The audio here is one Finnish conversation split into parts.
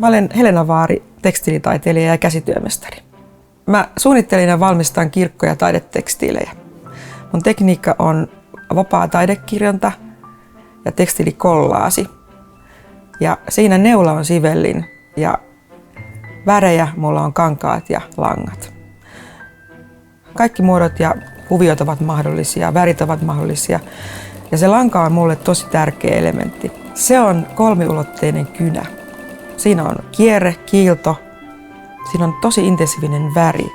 Mä olen Helena Vaari, tekstiilitaiteilija ja käsityömestari. Mä suunnittelin ja valmistan kirkko- ja taidetekstiilejä. Mun tekniikka on vapaa taidekirjonta ja tekstiilikollaasi. Ja siinä neula on sivellin ja värejä mulla on kankaat ja langat. Kaikki muodot ja kuviot ovat mahdollisia, värit ovat mahdollisia ja se lanka on mulle tosi tärkeä elementti. Se on kolmiulotteinen kynä. Siinä on kierre, kiilto, siinä on tosi intensiivinen väri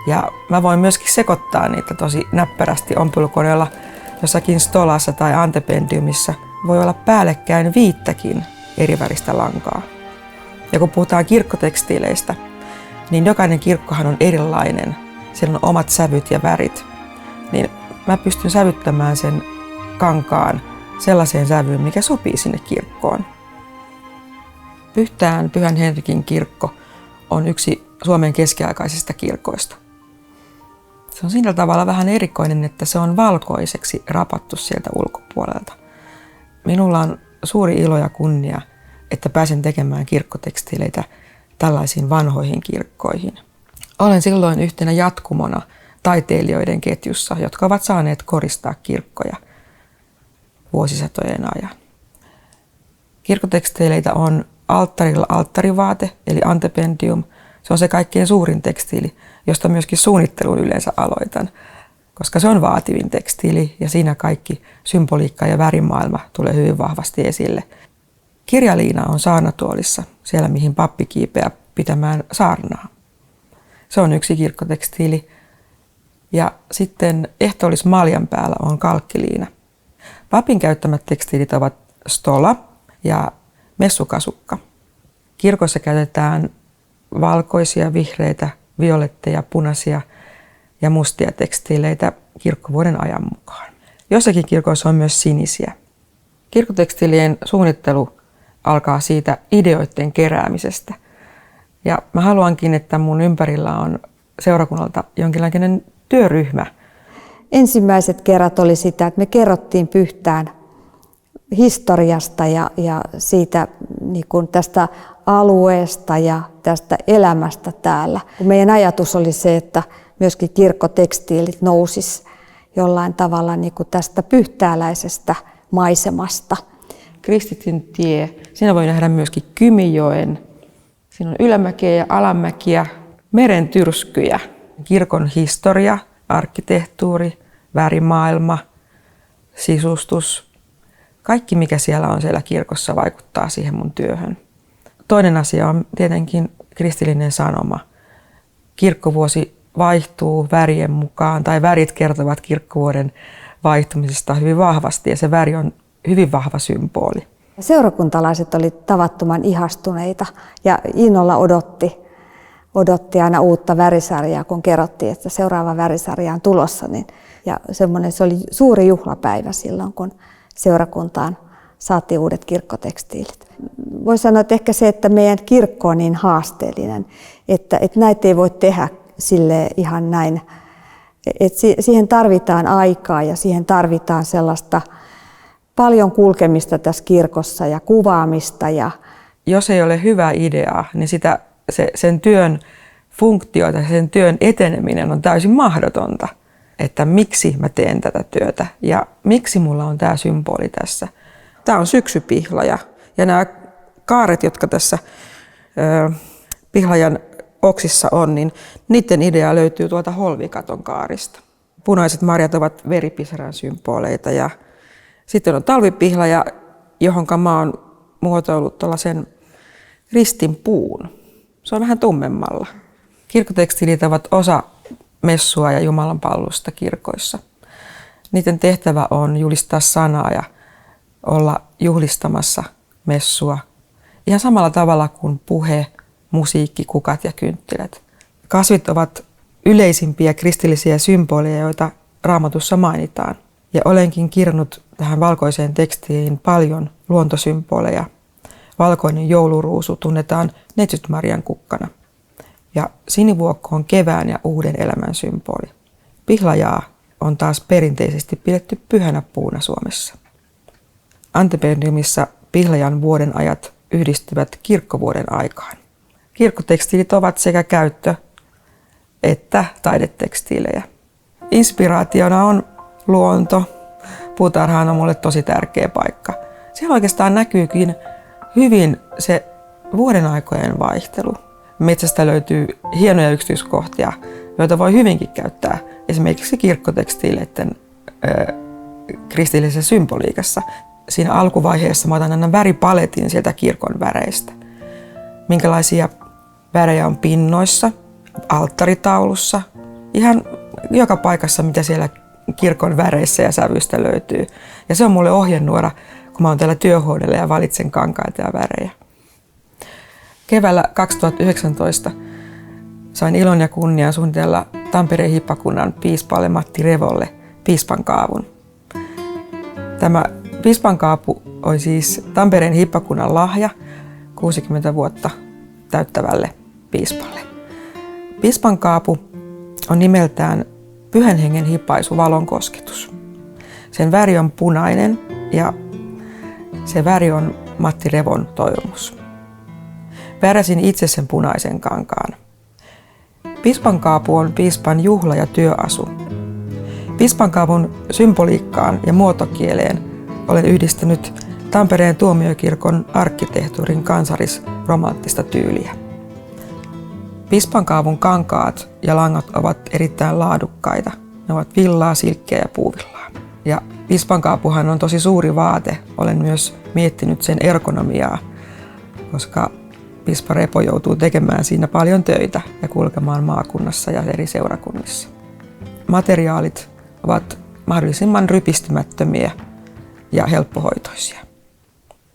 ja mä voin myöskin sekoittaa niitä tosi näppärästi ompelukoneella. Jossakin stolassa tai antependiumissa voi olla päällekkäin 5 eri väristä lankaa. Ja kun puhutaan kirkkotekstiileistä, niin jokainen kirkkohan on erilainen. Siellä on omat sävyt ja värit. Niin mä pystyn sävyttämään sen kankaan sellaiseen sävyyn, mikä sopii sinne kirkkoon. Pyhtään Pyhän Henrikin kirkko on yksi Suomen keskiaikaisista kirkoista. Se on sillä tavalla vähän erikoinen, että se on valkoiseksi rapattu sieltä ulkopuolelta. Minulla on suuri ilo ja kunnia, että pääsen tekemään kirkkotekstiileitä tällaisiin vanhoihin kirkkoihin. Olen silloin yhtenä jatkumona taiteilijoiden ketjussa, jotka ovat saaneet koristaa kirkkoja vuosisatojen ajan. Kirkkotekstiileitä on alttarilla alttarivaate, eli antependium. Se on se kaikkein suurin tekstiili, josta myöskin suunnittelun yleensä aloitan, koska se on vaativin tekstiili ja siinä kaikki symboliikka ja värimaailma tulee hyvin vahvasti esille. Kirjaliina on saarnatuolissa, siellä mihin pappi kiipeää pitämään saarnaa. Se on yksi kirkkotekstiili. Ja sitten ehtoollismaljan päällä on kalkkiliina. Papin käyttämät tekstiilit ovat stola ja messukasukka. Kirkossa käytetään valkoisia, vihreitä, violetteja, punaisia ja mustia tekstiileitä kirkkovuoden ajan mukaan. Jossakin kirkoissa on myös sinisiä. Kirkkotekstiilien suunnittelu alkaa siitä ideoiden keräämisestä. Ja mä haluankin, että mun ympärillä on seurakunnalta jonkinlainen työryhmä. Ensimmäiset kerrat oli sitä, että me kerrottiin Pyhtään historiasta ja siitä niin kuin tästä alueesta ja tästä elämästä täällä. Meidän ajatus oli se, että myöskin kirkkotekstiilit nousis jollain tavalla niin kuin tästä pyhtääläisestä maisemasta. Kristityn tie. Siinä voi nähdä myöskin Kymijoen. Siinä on ylämäkiä ja alamäkiä, meren tyrskyjä, kirkon historia, arkkitehtuuri, värimaailma, sisustus. Kaikki, mikä siellä on siellä kirkossa, vaikuttaa siihen mun työhön. Toinen asia on tietenkin kristillinen sanoma. Kirkkovuosi vaihtuu värien mukaan, tai värit kertovat kirkkovuoden vaihtumisesta hyvin vahvasti, ja se väri on hyvin vahva symboli. Seurakuntalaiset olivat tavattoman ihastuneita ja innolla odotti aina uutta värisarjaa, kun kerrottiin, että seuraava värisarja on tulossa. Ja se oli suuri juhlapäivä silloin, kun seurakuntaan saatiin uudet kirkkotekstiilit. Voisi sanoa, että ehkä se, että meidän kirkko on niin haasteellinen, että näitä ei voi tehdä sille ihan näin. Että siihen tarvitaan aikaa ja siihen tarvitaan sellaista paljon kulkemista tässä kirkossa ja kuvaamista. Jos ei ole hyvää ideaa, niin sen työn funktio tai sen työn eteneminen on täysin mahdotonta. Että miksi mä teen tätä työtä ja miksi mulla on tämä symboli tässä. Tämä on syksypihlaja ja nämä kaaret, jotka tässä pihlajan oksissa on, niin niiden idea löytyy tuolta holvikaton kaarista. Punaiset marjat ovat veripisaran symboleita ja sitten on talvipihlaja, johonka mä oon muotoillut tuollaisen ristinpuun. Se on vähän tummemmalla. Kirkkotekstiilit ovat osa messua ja jumalanpalvelusta kirkoissa. Niiden tehtävä on julistaa sanaa ja olla juhlistamassa messua ihan samalla tavalla kuin puhe, musiikki, kukat ja kynttilät. Kasvit ovat yleisimpiä kristillisiä symboleja, joita Raamatussa mainitaan. Ja olenkin kirjannut tähän valkoiseen tekstiin paljon luontosymboleja. Valkoinen jouluruusu tunnetaan Neitsyt-Marian kukkana. Ja sinivuokko on kevään ja uuden elämän symboli. Pihlajaa on taas perinteisesti pidetty pyhänä puuna Suomessa. Antependiumissa pihlajan vuoden ajat yhdistyvät kirkkovuoden aikaan. Kirkkotekstiilit ovat sekä käyttö- että taidetekstiilejä. Inspiraationa on luonto. Puutarhaan on mulle tosi tärkeä paikka. Siellä oikeastaan näkyykin hyvin se vuoden aikojen vaihtelu. Metsästä löytyy hienoja yksityiskohtia, joita voi hyvinkin käyttää esimerkiksi kirkkotekstiileiden kristillisessä symboliikassa. Siinä alkuvaiheessa mä otan aina väripaletin sieltä kirkon väreistä. Minkälaisia värejä on pinnoissa, alttaritaulussa, ihan joka paikassa, mitä siellä kirkon väreissä ja sävyistä löytyy. Ja se on mulle ohjenuora, kun mä oon täällä työhuoneella ja valitsen kankaita ja värejä. Keväällä 2019 sain ilon ja kunnian suunnitella Tampereen hippakunnan piispalle Matti Revolle piispankaavun. Tämä piispankaapu oli siis Tampereen hippakunnan lahja 60 vuotta täyttävälle piispalle. Piispankaapu on nimeltään Pyhän Hengen hippaisu valon kosketus. Sen väri on punainen ja se väri on Matti Revon toivomus. Väräsin itse sen punaisen kankaan. Piispankaapu on piispan juhla- ja työasu. Piispankaavun symboliikkaan ja muotokieleen olen yhdistänyt Tampereen tuomiokirkon arkkitehtuurin kansallisromanttista tyyliä. Piispankaavun kankaat ja langat ovat erittäin laadukkaita. Ne ovat villaa, silkkeä ja puuvillaa. Ja piispankaapuhan on tosi suuri vaate. Olen myös miettinyt sen ergonomiaa, koska piispa Repo joutuu tekemään siinä paljon töitä ja kulkemaan maakunnassa ja eri seurakunnissa. Materiaalit ovat mahdollisimman rypistymättömiä ja helppohoitoisia.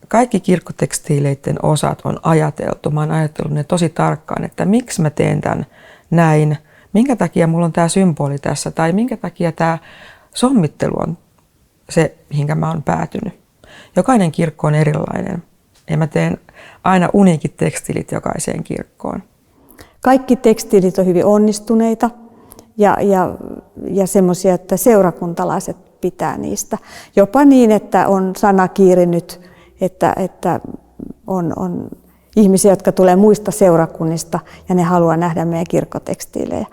Kaikki kirkkotekstiileiden osat on ajateltu. Mä oon ajatellut ne tosi tarkkaan, että miksi mä teen tämän näin, minkä takia mulla on tämä symboli tässä tai minkä takia tämä sommittelu on se, mihinkä mä oon päätynyt. Jokainen kirkko on erilainen ja mä teen aina uniikit tekstiilit jokaiseen kirkkoon. Kaikki tekstiilit on hyvin onnistuneita ja semmoisia, että seurakuntalaiset pitää niistä. Jopa niin, että on sana kiirinyt, että on ihmisiä, jotka tulee muista seurakunnista ja ne haluaa nähdä meidän kirkkotekstiilejä.